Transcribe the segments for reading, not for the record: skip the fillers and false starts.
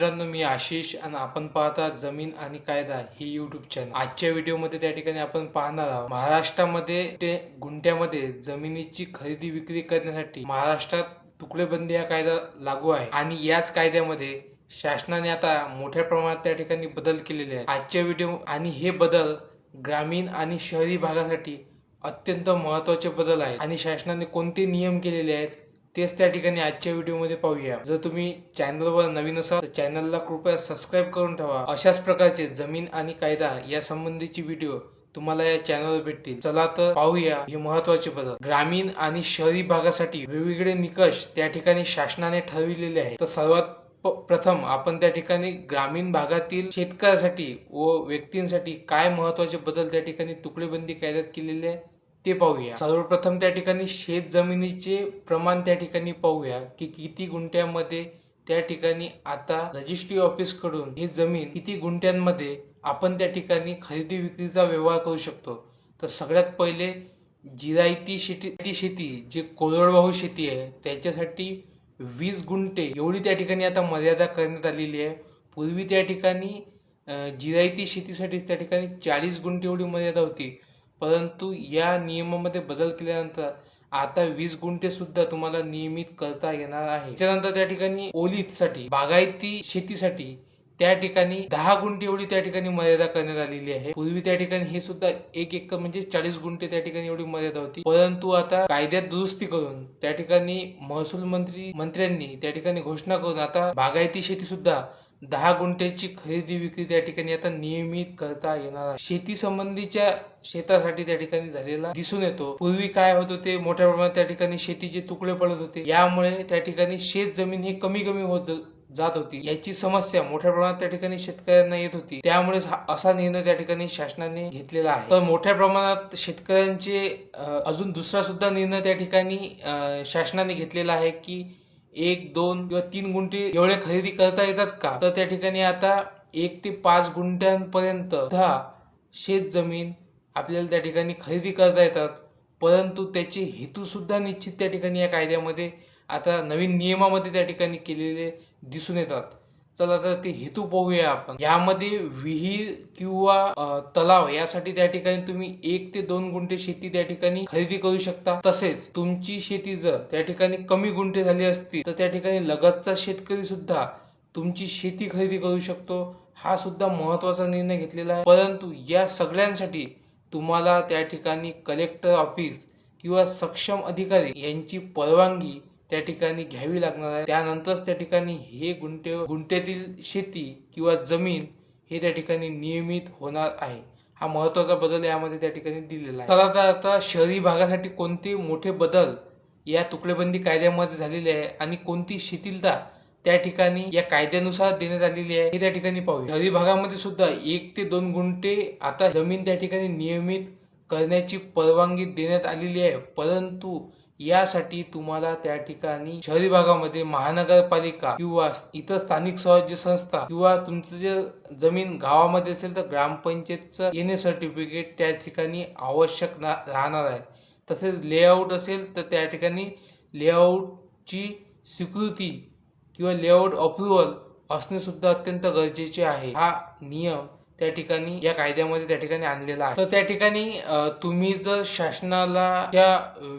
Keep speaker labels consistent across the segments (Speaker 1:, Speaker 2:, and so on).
Speaker 1: मित्रांनो, मी आशिष आणि आपण पाहता जमीन आणि कायदा हे यूट्यूब चॅनल. आजच्या व्हिडिओमध्ये त्या ठिकाणी आपण पाहणार आहोत महाराष्ट्रामध्ये गुंठ्यामध्ये जमिनीची खरेदी विक्री करण्यासाठी महाराष्ट्रात तुकडेबंदी हा कायदा लागू आहे आणि याच कायद्यामध्ये शासनाने आता मोठ्या प्रमाणात त्या ठिकाणी बदल केलेले आहेत. आजच्या व्हिडिओ आणि हे बदल ग्रामीण आणि शहरी भागासाठी अत्यंत महत्त्वाचे बदल आहेत आणि शासनाने कोणते नियम केलेले आहेत तेच त्या ठिकाणी आजच्या व्हिडिओमध्ये पाहूया. जर तुम्ही चॅनलवर नवीन असाल तर चॅनलला कृपया सबस्क्राईब करून ठेवा. अशाच प्रकारचे जमीन आणि कायदा या संबंधीची व्हिडिओ तुम्हाला या चॅनलवर भेटतील. चला तर पाहूया हे महत्त्वाचे बदल. ग्रामीण आणि शहरी भागासाठी वेगवेगळे निकष त्या ठिकाणी शासनाने ठरविलेले आहेत. तर सर्वात प्रथम आपण त्या ठिकाणी ग्रामीण भागातील शेतकऱ्यासाठी व व्यक्तींसाठी काय महत्त्वाचे बदल त्या ठिकाणी तुकडेबंदी कायद्यात केलेले आहे ते पाहूया. सर्वप्रथम त्या ठिकाणी शेत जमिनीचे प्रमाण त्या ठिकाणी पाहूया की किती गुंठ्यामध्ये त्या ठिकाणी आता रजिस्ट्री ऑफिस कडून ही जमीन किती गुंठ्यांमध्ये आपण त्या ठिकाणी खरेदी विक्रीचा व्यवहार करू शकतो. तर सगळ्यात पहिले जिरायती शेती जे कोरडवाहू शेती आहे त्याच्यासाठी 20 गुंठे एवढी त्या ठिकाणी आता मर्यादा करण्यात आलेली आहे. पूर्वी त्या ठिकाणी जिरायती शेतीसाठी त्या ठिकाणी 40 गुंठे एवढी मर्यादा होती, परंतु या नियमामध्ये बदल केल्यानंतर आता 20 गुंठे सुद्धा तुम्हाला नियमित करता येणार आहे. त्यानंतर त्या ठिकाणी ओलीतसाठी बागायती शेतीसाठी त्या ठिकाणी 10 गुंठे एवढी त्या ठिकाणी मर्यादा करण्यात आलेली आहे. पूर्वी त्या ठिकाणी हे सुद्धा 1 एकर म्हणजे 40 गुंठे त्या ठिकाणी एवढी मर्यादा होती, परंतु आता कायद्यात दुरुस्ती करून त्या ठिकाणी महसूल मंत्र्यांनी त्या ठिकाणी घोषणा करून आता बागायती शेती सुद्धा 10 गुंठ्याची खरेदी विक्री त्या ठिकाणी आता नियमित करता येणार आहे. शेती संबंधीच्या शेतासाठी त्या ठिकाणी झालेला दिसून येतो. पूर्वी काय होत होते, मोठ्या प्रमाणात त्या ठिकाणी शेतीचे तुकडे पडत होते, यामुळे त्या ठिकाणी शेत जमीन ही कमी कमी होत जात होती. याची समस्या मोठ्या प्रमाणात त्या ठिकाणी शेतकऱ्यांना येत होती. त्यामुळे असा निर्णय त्या ठिकाणी शासनाने घेतलेला आहे. तर मोठ्या प्रमाणात शेतकऱ्यांचे अजून दुसरा सुद्धा निर्णय त्या ठिकाणी शासनाने घेतलेला आहे की 1, 2 किंवा 3 गुंठे एवढे खरेदी करता येतात का. तर त्या ठिकाणी आता 1 ते 5 गुंठ्यांपर्यंत शेत जमीन आपल्याला त्या ठिकाणी खरेदी करता येतात, परंतु त्याचे हेतू सुद्धा निश्चित त्या ठिकाणी या कायद्यामध्ये आता नवीन नियमामध्ये त्या ठिकाणी केलेले दिसून येतात. चला तर ते हेतू पाहूया आपण. यामध्ये विहीर किंवा तलाव यासाठी त्या ठिकाणी तुम्ही 1 ते 2 गुंठे शेती त्या ठिकाणी खरेदी करू शकता. तसेच तुमची शेती जर त्या ठिकाणी कमी गुंठे झाली असती तर त्या ठिकाणी लगतचा शेतकरी सुद्धा तुमची शेती खरेदी करू शकतो. हा सुद्धा महत्त्वाचा निर्णय घेतलेला आहे. परंतु या सगळ्यांसाठी तुम्हाला त्या ठिकाणी कलेक्टर ऑफिस किंवा सक्षम अधिकारी यांची परवानगी त्या ठिकाणी घ्यावी लागणार आहे. त्यानंतरच त्या ठिकाणी हे गुंठ्यातील शेती किंवा जमीन हे त्या ठिकाणी नियमित होणार आहे. हा महत्त्वाचा बदल यामध्ये त्या ठिकाणी दिलेला आहे. तर आता शहरी भागासाठी कोणते मोठे बदल या तुकडेबंदी कायद्यामध्ये झालेले आहे आणि कोणती शिथिलता त्या ठिकाणी या कायद्यानुसार देण्यात आलेली आहे हे त्या ठिकाणी पाहूया. शहरी भागामध्ये सुद्धा 1 ते 2 गुंठे आता जमीन त्या ठिकाणी नियमित करण्याची परवानगी देण्यात आलेली आहे, परंतु यासाठी तुम्हाला त्या ठिकाणी शहरी भागामध्ये महानगरपालिका किंवा इतर स्थानिक स्वराज्य संस्था किंवा तुमचं जे जमीन गावामध्ये असेल तर ग्रामपंचायतचं एन सर्टिफिकेट त्या ठिकाणी आवश्यक राहणार आहे. तसेच लेआउट असेल तर त्या ठिकाणी लेआउटची स्वीकृती किंवा लेआउट अप्रुव्हल असणे सुद्धा अत्यंत गरजेचे आहे. हा नियम त्या ठिकाणी या कायद्यामध्ये त्या ठिकाणी आणलेला आहे. तर त्या ठिकाणी तुम्ही जर शासनाला त्या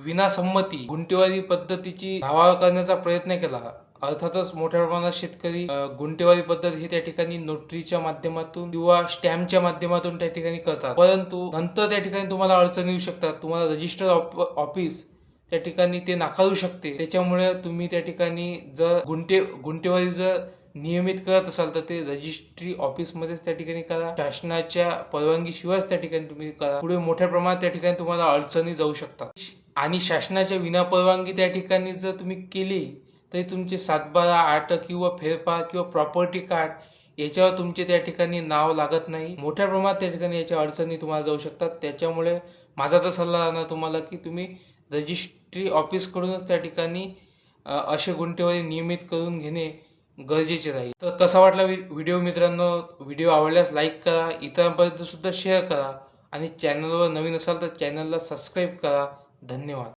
Speaker 1: विनासंमती गुंठेवारी पद्धतीची दावा करण्याचा प्रयत्न केला, अर्थातच मोठ्या प्रमाणात शेतकरी गुंठेवारी पद्धत ही त्या ठिकाणी नोटरीच्या माध्यमातून किंवा स्टॅम्पच्या माध्यमातून त्या ठिकाणी करतात, परंतु नंतर त्या ठिकाणी तुम्हाला अडचणी येऊ शकतात. तुम्हाला रजिस्टर ऑफिस त्या ठिकाणी ते नाकारू शकते. त्याच्यामुळे तुम्ही त्या ठिकाणी जर गुंठेवारी जर नियमित करत असाल तर ते रजिस्ट्री ऑफिसमध्येच त्या ठिकाणी करा. शासनाच्या परवानगीशिवायच त्या ठिकाणी तुम्ही करा. पुढे मोठ्या प्रमाणात त्या ठिकाणी तुम्हाला अडचणी जाऊ शकतात आणि शासनाच्या विनापरवानगी त्या ठिकाणी जर तुम्ही केली तरी तुमचे 7/12, 8 किंवा फेरफार किंवा प्रॉपर्टी कार्ड याच्यावर तुमचे त्या ठिकाणी नाव लागत नाही. मोठ्या प्रमाणात त्या ठिकाणी याच्या अडचणी तुम्हाला जाऊ शकतात. त्याच्यामुळे माझा तर सल्ला राहणार तुम्हाला की तुम्ही रजिस्ट्री ऑफिसकडूनच त्या ठिकाणी असे गुंठेवारी नियमित करून घेणे गरजेचे राहील. तर कसा वाटला व्हिडिओ मित्रांनो? व्हिडिओ आवडल्यास लाईक करा, इतरांपर्यंत सुद्धा शेअर करा आणि चॅनलवर नवीन असाल तर चॅनलला सबस्क्राईब करा. धन्यवाद.